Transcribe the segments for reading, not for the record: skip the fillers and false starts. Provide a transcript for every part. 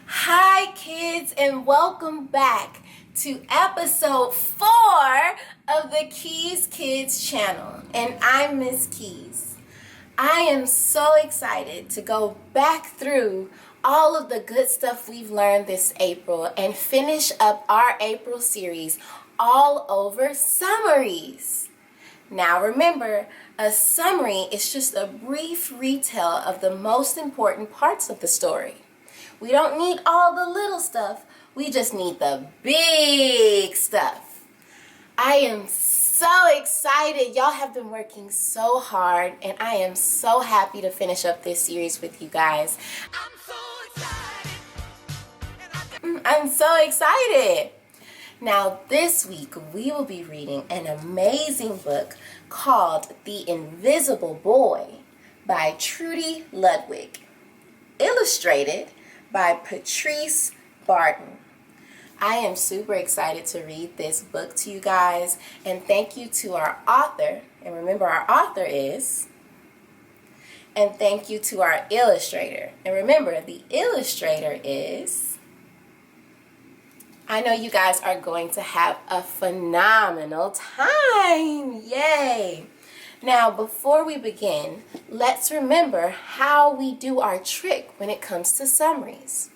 Hi kids, and welcome back to episode 4 of the Keys Kids channel, and I'm Miss Keys. I am so excited to go back through all of the good stuff we've learned this April and finish up our April series all over summaries. Now remember, a summary is just a brief retell of the most important parts of the story. We don't need all the little stuff, we just need the big stuff. I am so excited. Y'all have been working so hard, and I am so happy to finish up this series with you guys. I'm so excited. Now this week we will be reading an amazing book called The Invisible Boy by Trudy Ludwig, illustrated by Patrice Barton. I am super excited to read this book to you guys, and thank you to our author, and remember our author is, and thank you to our illustrator, and remember the illustrator is. I know you guys are going to have a phenomenal time. Yay! Now, before we begin, let's remember how we do our trick when it comes to summaries.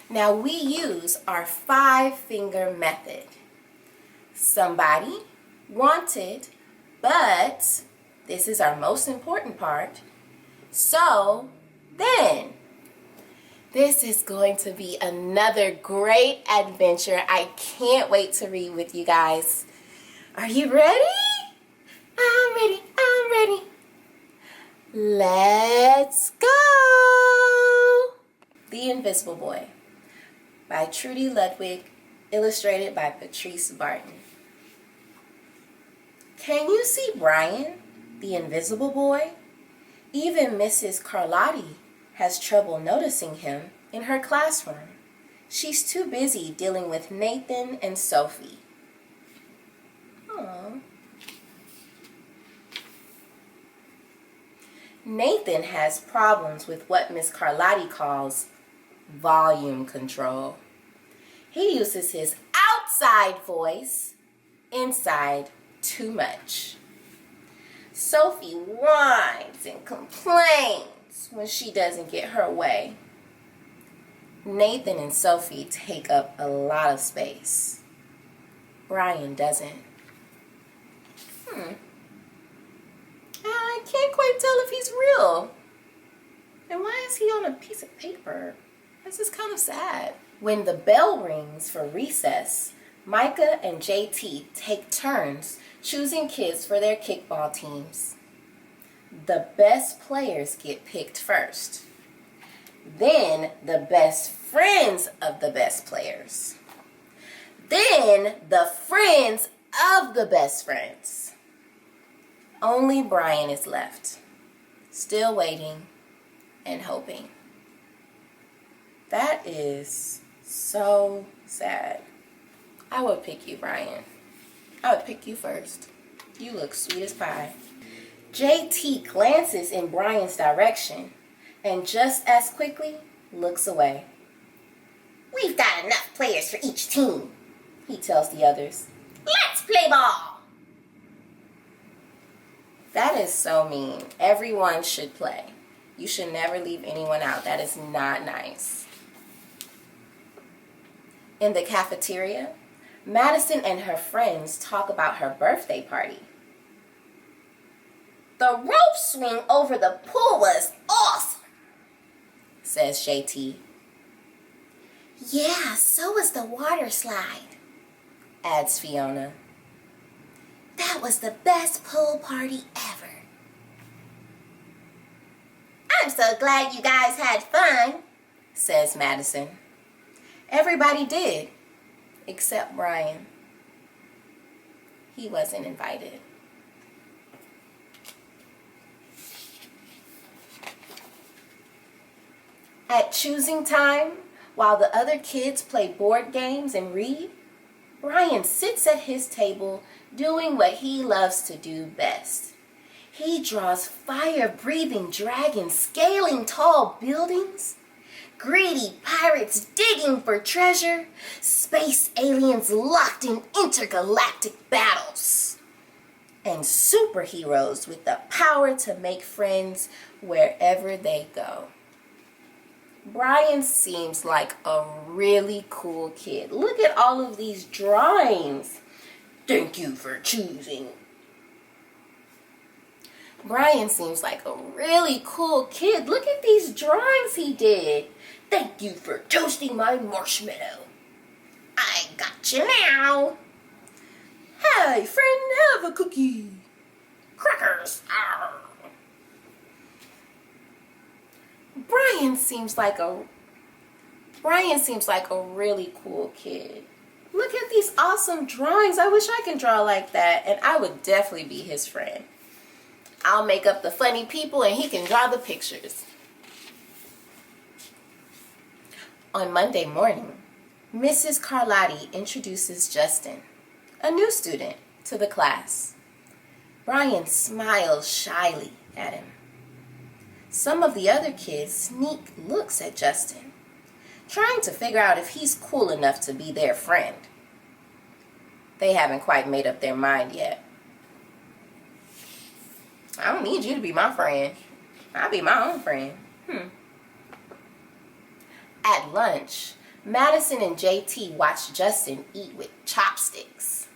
Now, we use our 5-finger method. Somebody, wanted, but, this is our most important part, so, then. This is going to be another great adventure. I can't wait to read with you guys. Are you ready? I'm ready. Let's go! The Invisible Boy by Trudy Ludwig, illustrated by Patrice Barton. Can you see Brian, the invisible boy? Even Mrs. Carlotti has trouble noticing him in her classroom. She's too busy dealing with Nathan and Sophie. Aww. Nathan has problems with what Miss Carlotti calls volume control. He uses his outside voice inside too much. Sophie whines and complains when she doesn't get her way. Nathan and Sophie take up a lot of space. Brian doesn't. I can't quite tell if he's real. And why is he on a piece of paper? This is kind of sad. When the bell rings for recess, Micah and JT take turns choosing kids for their kickball teams. The best players get picked first. Then the best friends of the best players. Then the friends of the best friends. Only Brian is left, still waiting and hoping. That is so sad. I would pick you, Brian. I would pick you first. You look sweet as pie. JT glances in Brian's direction and just as quickly looks away. We've got enough players for each team, he tells the others. Let's play ball! That is so mean. Everyone should play. You should never leave anyone out. That is not nice. In the cafeteria, Madison and her friends talk about her birthday party. The rope swing over the pool was awesome, says JT. Yeah, so was the water slide, adds Fiona. That was the best pool party ever. I'm so glad you guys had fun, says Madison. Everybody did, except Brian. He wasn't invited. At choosing time, while the other kids play board games and read, Brian sits at his table doing what he loves to do best. He draws fire-breathing dragons scaling tall buildings, greedy pirates digging for treasure, space aliens locked in intergalactic battles, and superheroes with the power to make friends wherever they go. Brian seems like a really cool kid. Look at all of these drawings. Thank you for choosing. Brian seems like a really cool kid. Look at these drawings he did. Thank you for toasting my marshmallow. I got you now. Hey, friend, have a cookie. Crackers. Arr. Brian seems like a really cool kid. Look at these awesome drawings. I wish I could draw like that, and I would definitely be his friend. I'll make up the funny people and he can draw the pictures. On Monday morning, Mrs. Carlotti introduces Justin, a new student, to the class. Brian smiles shyly at him. Some of the other kids sneak looks at Justin, trying to figure out if he's cool enough to be their friend. They haven't quite made up their mind yet. I don't need you to be my friend. I'll be my own friend. At lunch, Madison and JT watch Justin eat with chopsticks.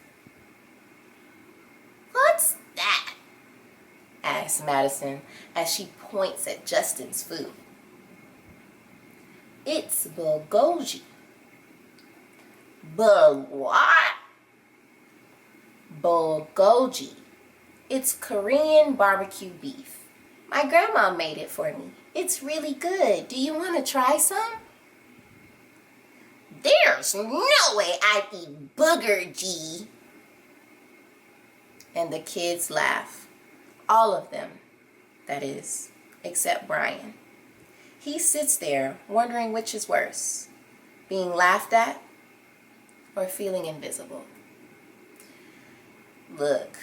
What's that? Asks Madison as she points at Justin's food. It's bulgogi. What? Bulgogi. It's Korean barbecue beef. My grandma made it for me. It's really good. Do you want to try some? There's no way I'd eat boogerji. And the kids laugh. All of them, that is, except Brian. He sits there wondering which is worse, being laughed at or feeling invisible. Look,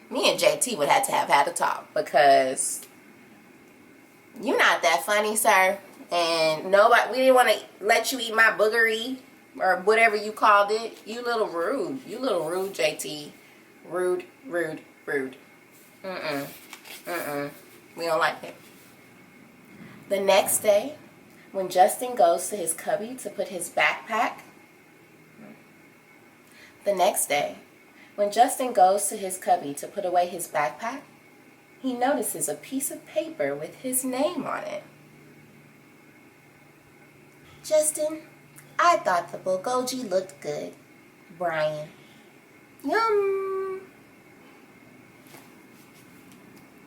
me and JT would have to have had a talk because you're not that funny, sir. And we didn't want to let you eat my boogery or whatever you called it. You little rude. You little rude, JT. Rude, rude, rude. We don't like it. The next day, when Justin goes to his cubby to put his backpack, away his backpack, he notices a piece of paper with his name on it. Justin, I thought the bulgogi looked good. Brian. Yum.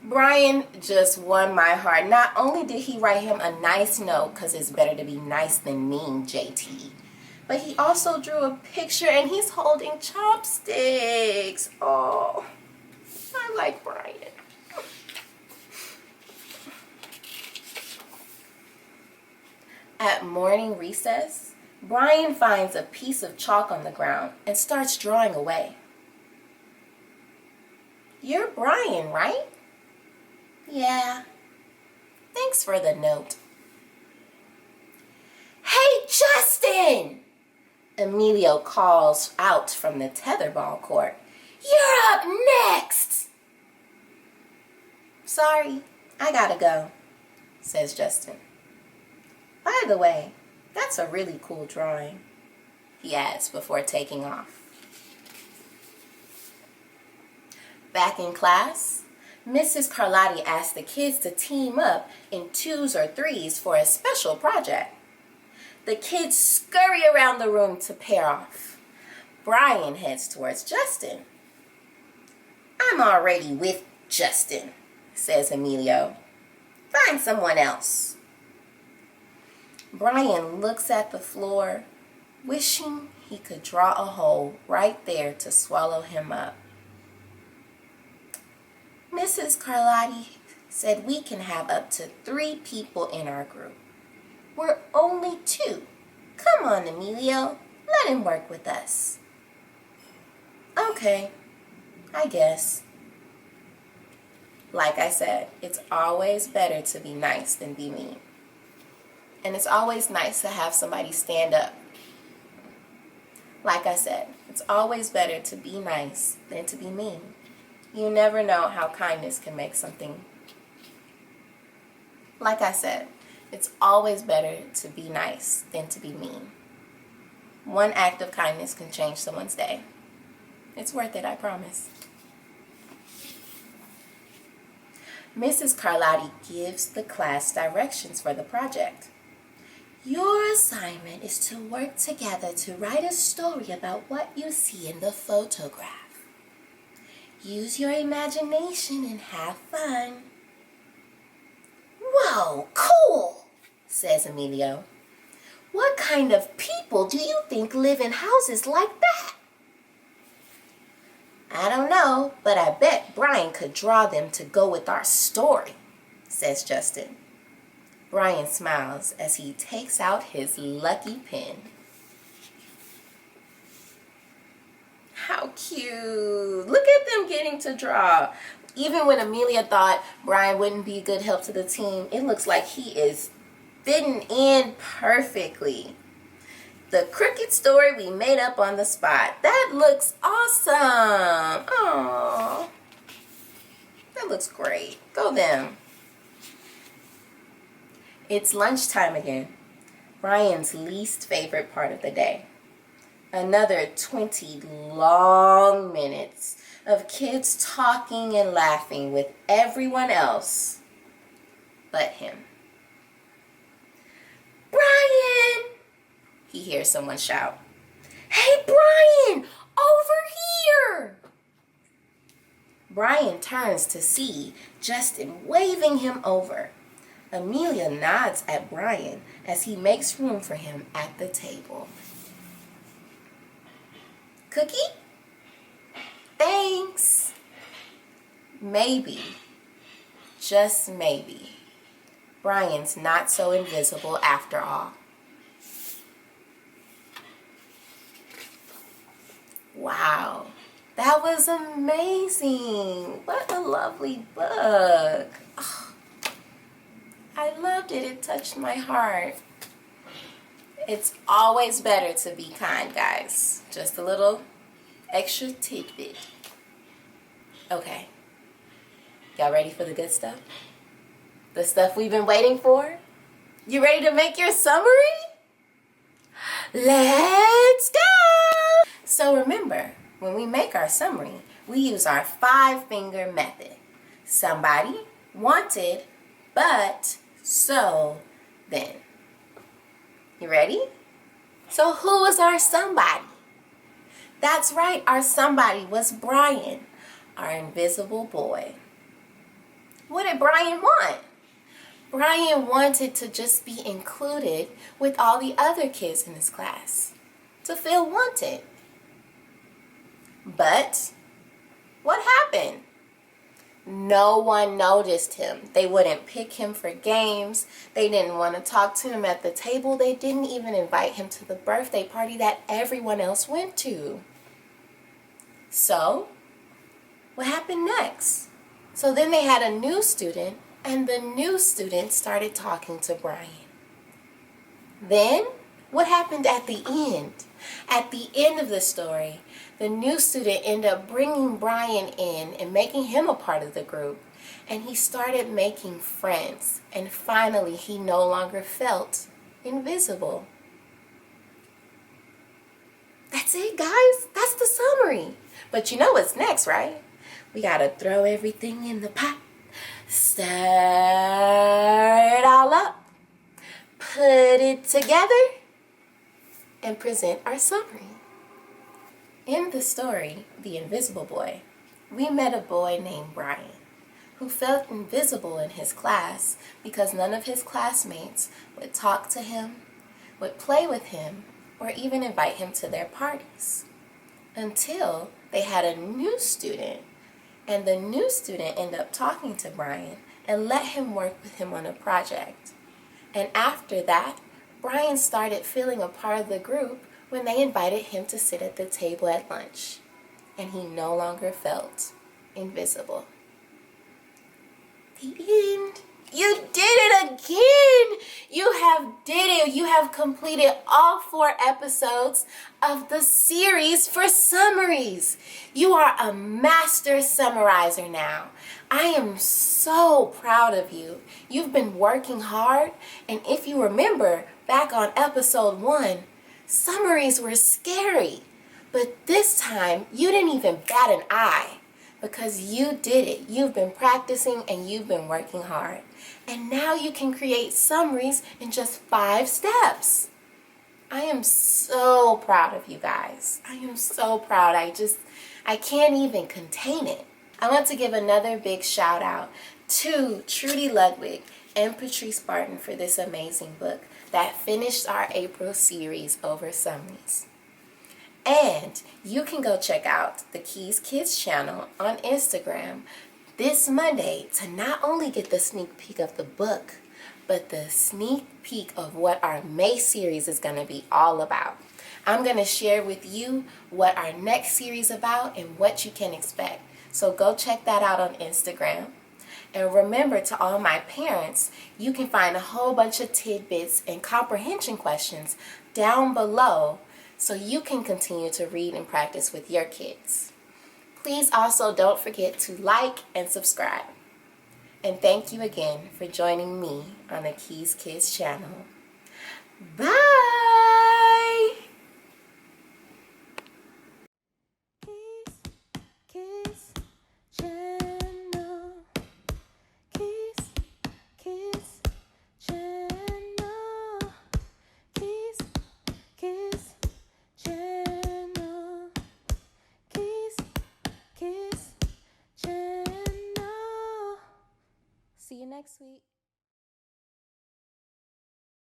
Brian just won my heart. Not only did he write him a nice note, because it's better to be nice than mean, JT, but he also drew a picture and he's holding chopsticks. Oh, I like Brian. At morning recess, Brian finds a piece of chalk on the ground and starts drawing away. You're Brian, right? Yeah. Thanks for the note. Hey, Justin! Emilio calls out from the tetherball court. You're up next! Sorry, I gotta go, says Justin. By the way, that's a really cool drawing, he adds before taking off. Back in class, Mrs. Carlotti asked the kids to team up in 2s or 3s for a special project. The kids scurry around the room to pair off. Brian heads towards Justin. I'm already with Justin, says Emilio. Find someone else. Brian looks at the floor, wishing he could draw a hole right there to swallow him up. Mrs. Carlotti said we can have up to 3 people in our group. We're only 2. Come on, Emilio. Let him work with us. Okay, I guess. Like I said, it's always better to be nice than be mean. And it's always nice to have somebody stand up. Like I said, it's always better to be nice than to be mean. You never know how kindness can make something. Like I said, it's always better to be nice than to be mean. One act of kindness can change someone's day. It's worth it, I promise. Mrs. Carlotti gives the class directions for the project. Your assignment is to work together to write a story about what you see in the photograph. Use your imagination and have fun. Whoa, cool, says Emilio. What kind of people do you think live in houses like that? I don't know, but I bet Brian could draw them to go with our story, says Justin. Brian smiles as he takes out his lucky pen. How cute. Look at them getting to draw. Even when Amelia thought Brian wouldn't be a good help to the team, it looks like he is fitting in perfectly. The crooked story we made up on the spot. That looks awesome. Aww. That looks great. Go them. It's lunchtime again. Brian's least favorite part of the day. Another 20 long minutes of kids talking and laughing with everyone else but him. Brian! He hears someone shout. Hey, Brian! Over here! Brian turns to see Justin waving him over. Amelia nods at Brian as he makes room for him at the table. Cookie? Thanks. Maybe, just maybe, Brian's not so invisible after all. Wow, that was amazing. What a lovely book. Oh, I loved it. It touched my heart. It's always better to be kind, guys. Just a little extra tidbit. Okay. Y'all ready for the good stuff? The stuff we've been waiting for? You ready to make your summary? Let's go! So remember, when we make our summary, we use our 5-finger method. Somebody, wanted, but, so, then. You ready? So who was our somebody? That's right, our somebody was Brian, our invisible boy. What did Brian want? Brian wanted to just be included with all the other kids in his class, to feel wanted. But what happened? No one noticed him. They wouldn't pick him for games. They didn't want to talk to him at the table. They didn't even invite him to the birthday party that everyone else went to. So, what happened next? So then they had a new student, and the new student started talking to Brian. Then, what happened at the end? At the end of the story, the new student ended up bringing Brian in and making him a part of the group. And he started making friends. And finally, he no longer felt invisible. That's it, guys. That's the summary. But you know what's next, right? We got to throw everything in the pot. Stir it all up. Put it together. And present our summary. In the story, The Invisible Boy, we met a boy named Brian who felt invisible in his class because none of his classmates would talk to him, would play with him, or even invite him to their parties. Until they had a new student, and the new student ended up talking to Brian and let him work with him on a project. And after that, Brian started feeling a part of the group when they invited him to sit at the table at lunch, and he no longer felt invisible. The end. You did it again. You have did it. You have completed all 4 episodes of the series for summaries. You are a master summarizer now. I am so proud of you. You've been working hard, and if you remember back on episode 1, summaries were scary. But this time, you didn't even bat an eye because you did it. You've been practicing and you've been working hard. And now you can create summaries in just 5 steps. I am so proud of you guys. I am so proud. I can't even contain it. I want to give another big shout out to Trudy Ludwig and Patrice Barton for this amazing book that finished our April series over summaries. And you can go check out the Keys Kids channel on Instagram this Monday to not only get the sneak peek of the book, but the sneak peek of what our May series is going to be all about. I'm going to share with you what our next series is about and what you can expect. So go check that out on Instagram. And remember, to all my parents, you can find a whole bunch of tidbits and comprehension questions down below so you can continue to read and practice with your kids. Please also don't forget to like and subscribe. And thank you again for joining me on the Keys Kids channel. Bye!